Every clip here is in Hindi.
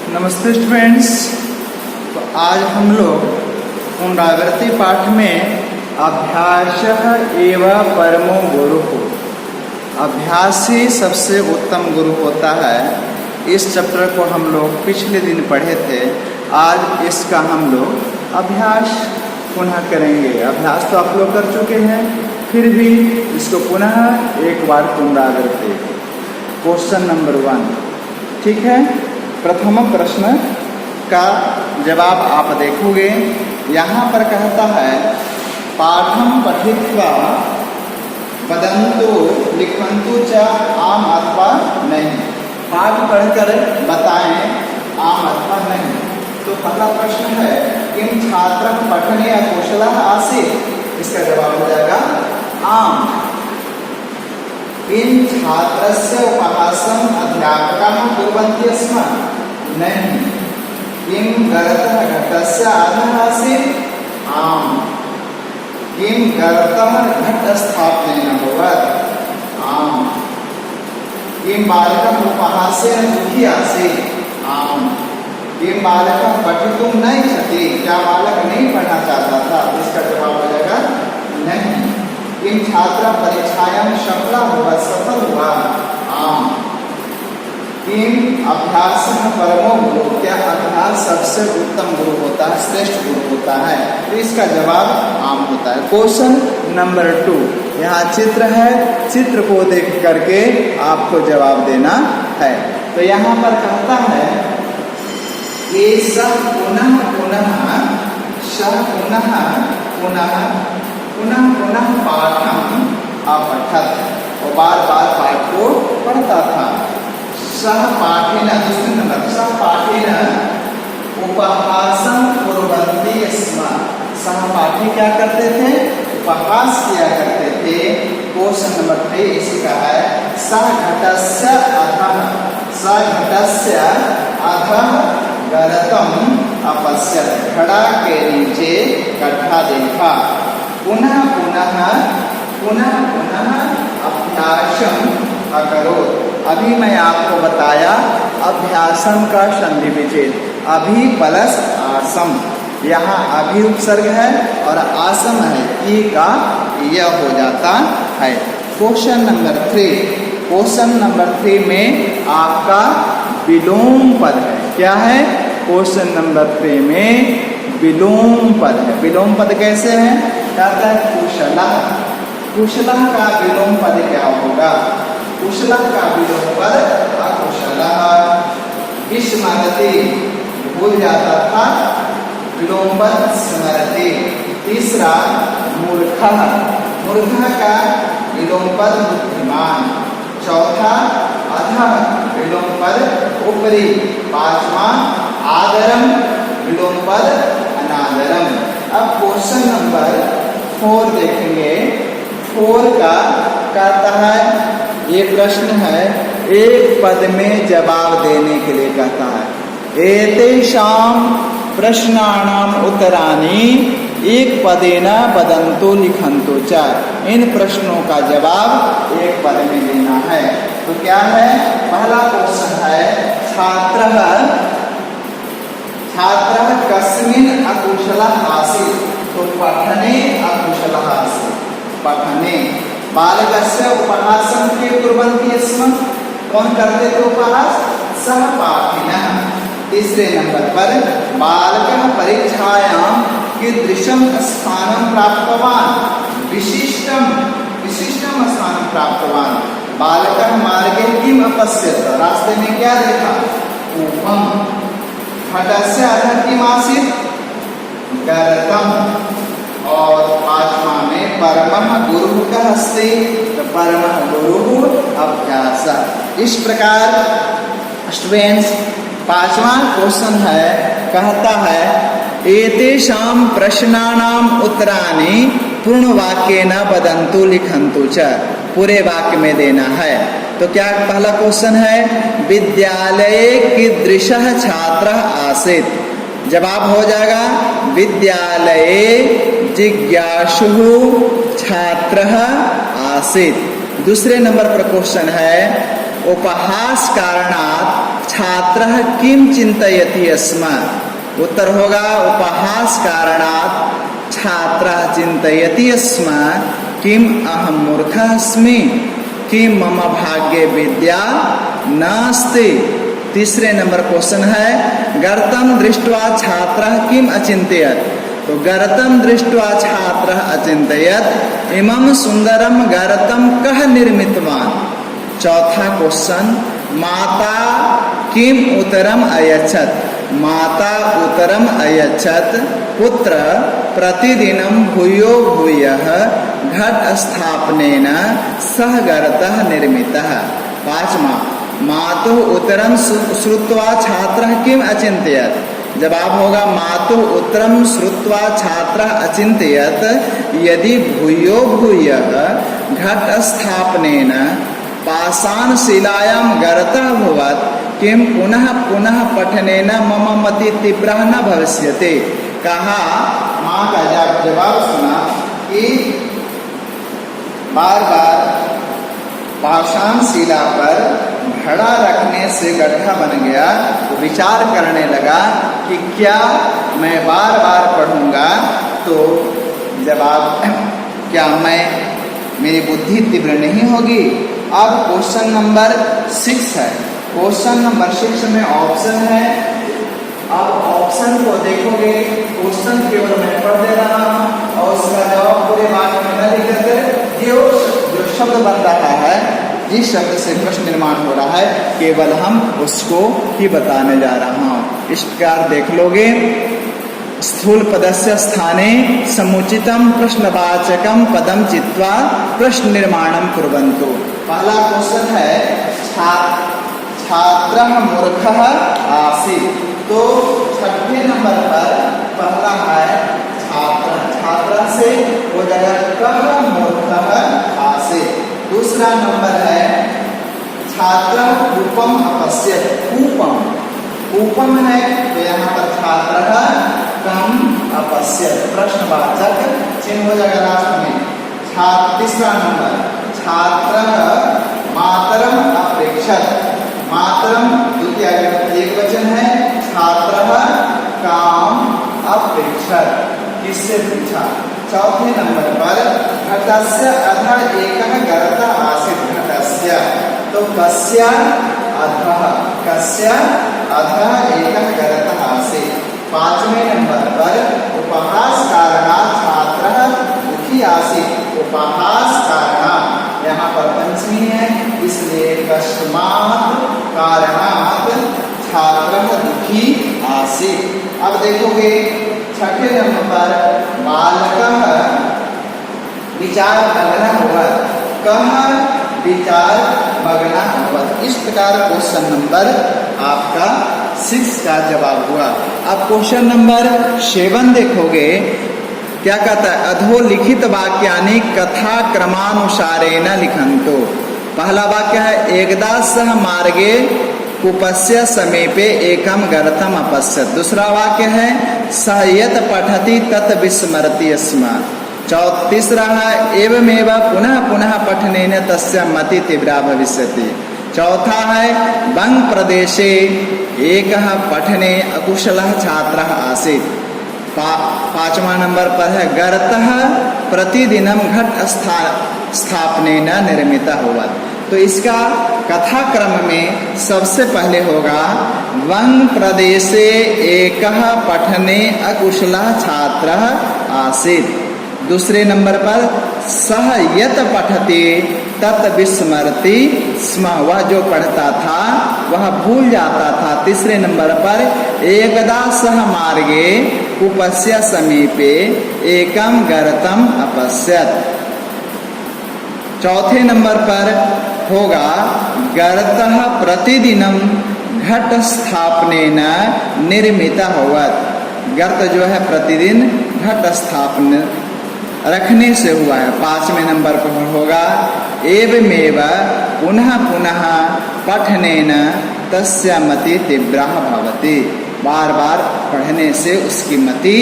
नमस्ते स्टूडेंट्स। तो आज हम लोग पुनरावृत्ति पाठ में अभ्यासः एव परमो गुरुः, अभ्यास ही सबसे उत्तम गुरु होता है। इस चैप्टर को हम लोग पिछले दिन पढ़े थे। आज इसका हम लोग अभ्यास पुनः करेंगे। अभ्यास तो आप लोग कर चुके हैं, फिर भी इसको पुनः एक बार पुनरावृत्ति। क्वेश्चन नंबर 1, ठीक है। प्रथम प्रश्न का जवाब आप देखोगे। यहाँ पर कहता है पाठम पठित्वा वदन्तु लिखन्तु च आम अथवा नहीं। पाठ पढ़कर बताएं आम अथवा नहीं। तो पहला प्रश्न है किम छात्र पठने अकुशलः आसीत्। इसका जवाब हो जाएगा आम। किम छात्रस्य उपहासम् अध्यापकः कुर्वन्ति स्म। नहीं। किम गर्तः घटस्य अधः आसीत्। आम्। किम गर्तः घटस्थापनेन अभवत्। आम्। किम बालकः उपहासेन दुःखी आसीत्। आम्। किम बालकः पठितुं न इच्छति। क्या बालक नहीं पढ़ना चाहता था। इसका जवाब हो जाएगा नहीं। किम छात्र परीक्षायां सफल हुआ। आम। किम अभ्यासः परमो गुरु। क्या अभ्यास सबसे उत्तम गुरु होता है, श्रेष्ठ गुरु होता है। तो इसका जवाब आम होता है। क्वेश्चन नंबर 2, यहाँ चित्र है। चित्र को देख करके आपको जवाब देना है। तो यहाँ पर कहता है एषः पुनः पुनः पाठम अपठत्। और बार बार पाठ को पढ़ता था। सह पाठेन, दूसरे नंबर, सह पाठेन उपहासं कुर्वन्ति स्म। सहपाठी क्या करते थे, उपहास किया करते थे। क्वेश्चन नंबर 3 इसी का है सह घटस्य अधः गरतम अपश्यत्। घड़ा के नीचे गड्ढा देखा। पुनः अभ्यासम अकरोत्। अभी मैं आपको बताया अभ्यासम का संधि विच्छेद। अभी प्लस आसम। यहाँ अभी उपसर्ग है और आसम है, ई का यह हो जाता है। क्वेश्चन नंबर 3 में आपका विलोम पद है। क्या है। क्वेश्चन नंबर 3 में विलोम पद है। विलोम पद कैसे है। कहता है कुशलः का विलोम पद क्या होगा। कुशलः का विलोम पद अकुशलः। विस्मरति भूल जाता था, विलोम पद स्मरति। तीसरा मूर्खः का विलोम पद बुद्धिमान। चौथा अधः विलोम पद ऊपरी। पांचवा आदरम विलोम पद अनादरम। अब क्वेश्चन नंबर 4 देखेंगे। 4 का कहता है, ये प्रश्न है एक पद में जवाब देने के लिए कहता है एतेषां प्रश्नानां उत्तराणि एक पदेन वदन्तु लिखन्तु च। इन प्रश्नों का जवाब एक पद में देना है। तो क्या है। पहला क्वेश्चन है छात्रः कस्मिन् अकुशलः आसीत्। तो पठने अकुशलः आसीत्। पठने। बालकस्य उपहासं के कुर्वन्ति स्म। कौन करते थे उपहास। सहपाठिनः। तीसरे नंबर पर बालकः परीक्षायां कीदृशं स्थानं प्राप्तवान्। विशिष्टं स्थानं प्राप्तवान्। बालकः मार्गे किम् अपश्यत्। रास्ते में क्या देखा। कूपम्। घटस्य अधः किम् आसीत्। गर्तम्। और पांचवा में परमः गुरुः कः अस्ति। तो परमः गुरुः अभ्यासः। इस प्रकार स्टूडेंट्स पांचवा क्वेश्चन है, कहता है एतेषां प्रश्नानां उत्तराणि पूर्ण वाक्येन वदन्तु लिखन्तु च। पूरे वाक्य में देना है। तो क्या पहला क्वेश्चन है विद्यालये कीदृशः छात्रः आसीत्। जवाब हो जाएगा विद्यालये जिज्ञासुः छात्रः आसीत्। दूसरे नंबर पर क्वेश्चन है उपहास कारणात् छात्रः किं चिन्तयति स्म। उत्तर होगा उपहास कारणात् छात्रः चिन्तयति स्म किम अहं मूर्खः अस्मि, किम मम भाग्ये विद्या नास्ति। तीसरे नंबर क्वेश्चन है गर्तं दृष्ट्वा छात्रः किम अचिन्तयत्। तो गर्तं दृष्ट्वा छात्रः अचिन्तयत् इमं सुंदरम गर्तं कः निर्मितवान्। चौथा क्वेश्चन माता किम उत्तरम अयच्छत्। माता उत्तरम अयच्छत् पुत्र प्रतिदिनं भूयो भूयः घट स्थापनेन सह गर्तः निर्मितः। पांचवा मातुः उत्तरम श्रुत्वा छात्रः किम अचिन्तयत्। जवाब होगा मातुः उत्तरम श्रुत्वा छात्रः अचिन्तयत् यदि भूयो भूयः घट स्थापनेन पाषाणशिलायां गर्तः भवत् किम पुनः पुनः पठनेन मम मति तीव्रः न भविष्यति। कहा माँ का जवाब सुना कि बार बार पाषाण शिला पर घड़ा रखने से गड्ढा बन गया। तो विचार करने लगा कि क्या मैं बार बार पढ़ूंगा तो जवाब क्या मैं मेरी बुद्धि तीव्र नहीं होगी। अब क्वेश्चन नंबर 6 है। क्वेश्चन नंबर 6 में ऑप्शन है। आप ऑप्शन को देखोगे, क्वेश्चन केवल मैं पढ़ दे रहा हूँ और उसका जवाब पूरे वाक्य में न लिख करके जो शब्द बन रहा है, जिस शब्द से प्रश्न निर्माण हो रहा है, केवल हम उसको ही बताने जा रहा हूँ। इस प्रकार देख लोगे। स्थूल पदस्य स्थाने समुचितम प्रश्नवाचकम पदम चित्वा प्रश्न निर्माणम कुर्वन्तु। पहला क्वेश्चन है छात्रः मूर्खः आसीत्। तो छठे नंबर पर पहला है छात्र। छात्र से हो जाएगा कः मूर्खः आसीत्। दूसरा नंबर है छात्रः कूपम अपश्यत्। कूपम कूपम है तो यहाँ पर छात्रः कम अपश्यत् प्रश्नवाचक चिन्ह हो जाएगा लास्ट में। तीसरा नंबर छात्रः मातरम अपेक्षत। मातरम द्वितीय एकवचन है। छात्रः काम अपेक्षत किससे पूछा। चौथे नंबर पर घटस्य अधः एकः गर्तः आसीत्। घटस्य तो कस्य अधः एकः गर्तः आसीत्। पांचवें नंबर पर उपहास कारणात् छात्रः दुखी आसीत्। उपहास कारणात् यहाँ पर पंचमी है इसलिए कस्मात् कारणात् छात्रः दुखी आसीत्। अब देखोगे छठे नंबर पर बालकः विचार मग्न भवत्। कः विचार मग्न भवत्। इस प्रकार क्वेश्चन नंबर आपका 6 का जवाब हुआ। अब क्वेश्चन नंबर 7 देखोगे क्या कहता है अधोलिखित वाक्यानि कथा क्रमानुसारेण लिखन्तु। पहला वाक्य है एकदा सः मार्गे कूपस्य समीपे एकम गर्तम अपश्यत्। दूसरा वाक्य है सः यत् पठति तत् विस्मरति स्म। तीसरा है एवमेव पुनः पुनः पठनेन तस्य मति तीव्रा भविष्यति। चौथा है बंग प्रदेशे एकः पठने अकुशलः छात्रः आसीत्। पांचवा नंबर पर है गर्तः प्रतिदिनम घट स्थापनेन निर्मितः भवत्। तो इसका कथा क्रम में सबसे पहले होगा वंग प्रदेशे एकः पठने अकुशलः छात्रः आसीत्। दूसरे नंबर पर सः यत् पठति तत् विस्मरति स्म। वह जो पढ़ता था वह भूल जाता था। तीसरे नंबर पर एकदा सः मार्गे कूपस्य समीपे एकम गर्तम अपश्यत्। चौथे नंबर पर होगा गर्तः प्रतिदिनम घट स्थापनेन निर्मितः भवत्। गर्त जो है प्रतिदिन घट स्थापन रखने से हुआ है। पांचवें नंबर पर होगा एवमेव पुनः पुनः पठनेन तस्य मति तीव्रा भवति। बार बार पढ़ने से उसकी मति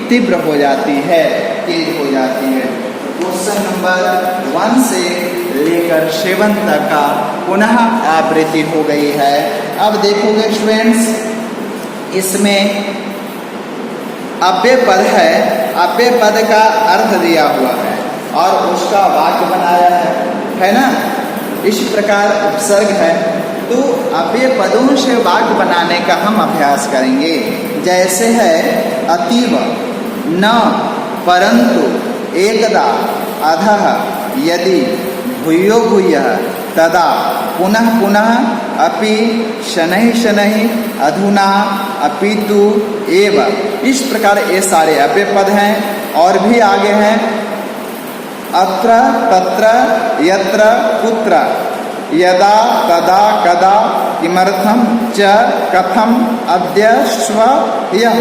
तीव्र हो जाती है, तेज हो जाती है। क्वेश्चन नंबर 1 से लेकर सेवन तक का पुनः आवृत्ति हो गई है। अब देखोगे स्टूडेंट्स, इसमें अव्यय पद है, अव्यय पद का अर्थ दिया हुआ है और उसका वाक्य बनाया है ना। इस प्रकार उपसर्ग है, तो अव्यय पदों से वाक्य बनाने का हम अभ्यास करेंगे। जैसे है अतीव, न, परंतु, एकदा, अधः, यदि, भूयो भूयः, तदा, पुनः पुनः, अपि, शनैः शनैः, अधुना, अपितु, एव। इस प्रकार ये सारे अव्यय पद हैं। और भी आगे हैं अत्र, तत्र, यत्र, कुत्र, यदा, तदा, कदा, किमर्थम, च, कथम, अद्य, श्व, ह्यः।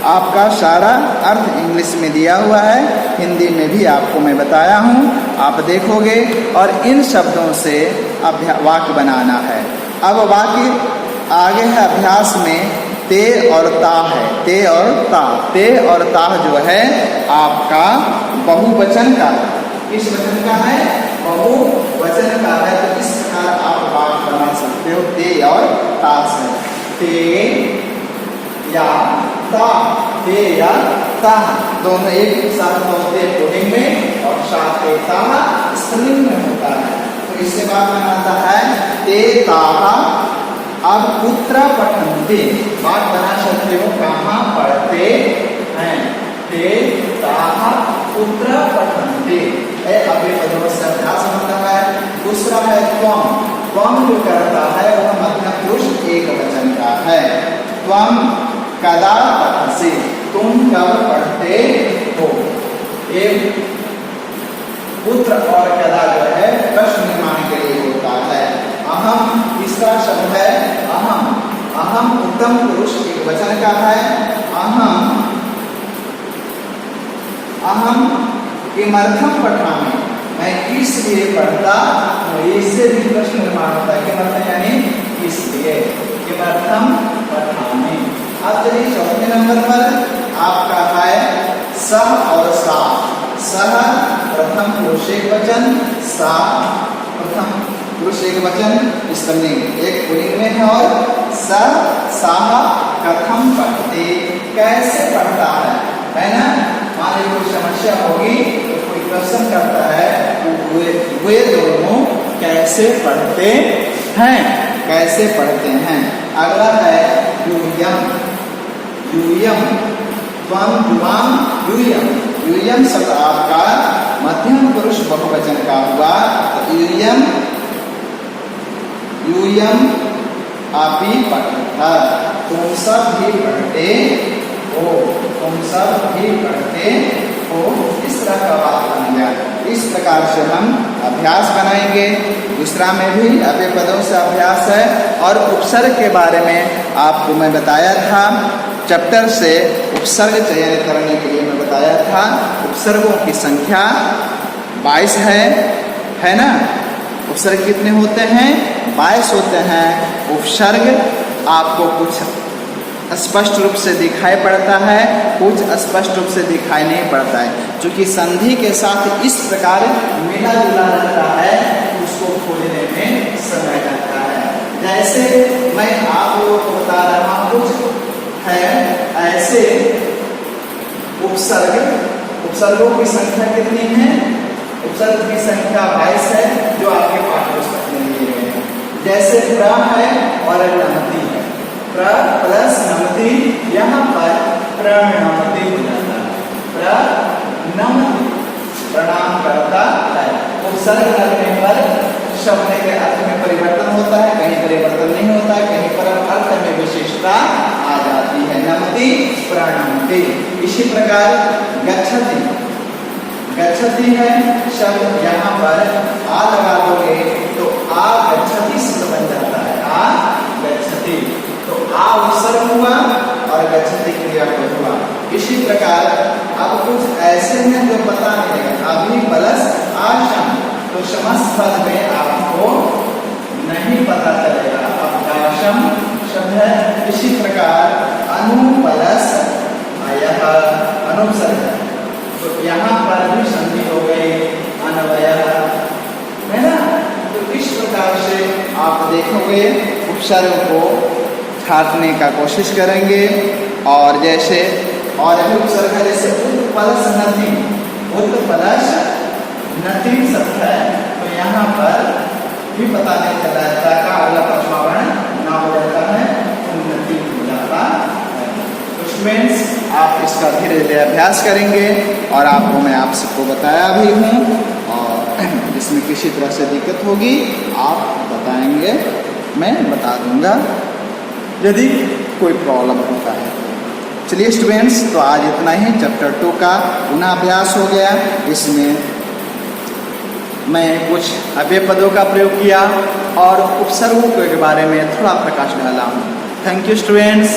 आपका सारा अर्थ इंग्लिश में दिया हुआ है, हिंदी में भी आपको मैं बताया हूँ, आप देखोगे और इन शब्दों से वाक्य बनाना है। अब वाक्य आगे है अभ्यास में ते और ता है, ते और ता। ते और ता जो है आपका बहुवचन का, किस वचन का है? बहुवचन का है। तो इस प्रकार आप वाक्य बना सकते हो ते और ता से। ते या ता, ते या ता दोनों एक साथ होते हैं पुल्लिंग में और साथ में ता स्त्रीलिंग में होता है। तो इससे बात बनाता है ते ताहा। अब कुत्र पठन्ते, बात बना सकते हो कहाँ पढ़ते हैं। ते ताहा कुत्र पठन्ते, अव्यय पदों से अभ्यास होता है। दूसरा है त्वम, त्वम जो करता है वह मध्यम पुरुष एक वचन का है। त्वम कदा पठसि, तुम कब पढ़ते हो। एक पुत्र और कदा जो है प्रश्न निर्माण के लिए होता है। अहम, तीसरा शब्द है अहम, अहम उत्तम पुरुष एक वचन का है। अहम, अहम किमर्थम पठामि, मैं किस लिए पढ़ता हूँ। इससे भी प्रश्न निर्माण होता है। किमर्थम यानी किस लिए, किमर्थम पठामि। अब चलिए चौथे नंबर पर आपका है सह और सा। सह प्रथम पुरुष एक वचन, सा प्रथम पुरुष एक वचन, स्त्रीलिंग एक पुल्लिंग में है। और सह, साह कथम पढ़ते, कैसे पढ़ता है ना। मान लीजिए कोई समस्या होगी तो कोई प्रश्न करता है, वे दोनों कैसे पढ़ते हैं, कैसे पढ़ते हैं। अगला है यूयम, यूयम, त्वम, युवाम, यूयम। यूयम शब्द आपका मध्यम पुरुष बहुवचन का हुआ। तो यूयम, यूयम आप ही पढ़ता, तुम सब भी पढ़ते हो, तुम सब भी पढ़ते हो। इस तरह का वाक्य बन गया। इस प्रकार से हम अभ्यास बनाएंगे। दूसरा में भी अव्यय पदों से अभ्यास है। और उपसर्ग के बारे में आपको मैं बताया था, चैप्टर से उपसर्ग चयन करने के लिए मैं बताया था। उपसर्गों की संख्या 22 है ना। उपसर्ग कितने होते हैं? 22 होते हैं। उपसर्ग आपको कुछ स्पष्ट रूप से दिखाई पड़ता है, कुछ स्पष्ट रूप से दिखाई नहीं पड़ता है। क्योंकि संधि के साथ इस प्रकार मिला जुला रहता है, उसको खोजने में समय लगता है। जैसे मैं आप लोगों को बता रहा हूँ, कुछ है ऐसे उपसर्ग, उपसर्गों की संख्या कितनी है? उपसर्ग की संख्या 22 है, जो आपके पाठ्यपुस्तक में दिए गए हैं। जैसे प्र है और नमति है, प्र प्लस नमति, यहाँ पर प्रणमति हो जाता है। प्रणमति, प्रणाम करता है। उपसर्ग लगने पर शब्द के अर्थ में परिवर्तन होता है, कहीं परिवर्तन नहीं होता है, कहीं पर अर्थ में विशेषता आ जाती है। नमति, प्रणमति। इसी प्रकार गच्छति, गच्छति है शब्द, यहाँ पर आ लगा दोगे तो आ गच्छति शब्द बन जाता है। आ गच्छति, तो आ उपसर्ग हुआ और गच्छति क्रिया को हुआ। इसी प्रकार अब कुछ ऐसे हैं जो पता नहीं है, अभी प्लस आशम, तो समस्त पद में आपको नहीं पता चलेगा। अब आशम शब्द है। इसी प्रकार अनु प्लस अयः, अनुपसर्ग, तो यहाँ पर भी संधि हो गई अनवयः, है ना। देखोगे उपसर्ग को छाटने का कोशिश करेंगे। और जैसे और अभी उपसर्ग है, जैसे उत प्लस नथिंग, उत प्लस नथिंग शब्द है, तो यहाँ पर भी पता नहीं चला जाता का अगला प्रश्नावरण ना हो जाता है, उन्नति हो जाता है। तो स्टूडेंट्स, आप इसका धीरे धीरे अभ्यास करेंगे और आपको मैं आप सबको बताया भी हूँ, और इसमें किसी तरह से दिक्कत होगी आप बताएंगे, मैं बता दूंगा यदि कोई प्रॉब्लम होता है। चलिए स्टूडेंट्स, तो आज इतना ही। चैप्टर 2 का पुनः अभ्यास हो गया। इसमें मैं कुछ अव्यय पदों का प्रयोग किया और उपसर्गों के बारे में थोड़ा प्रकाश डाला हूँ। Thank you students.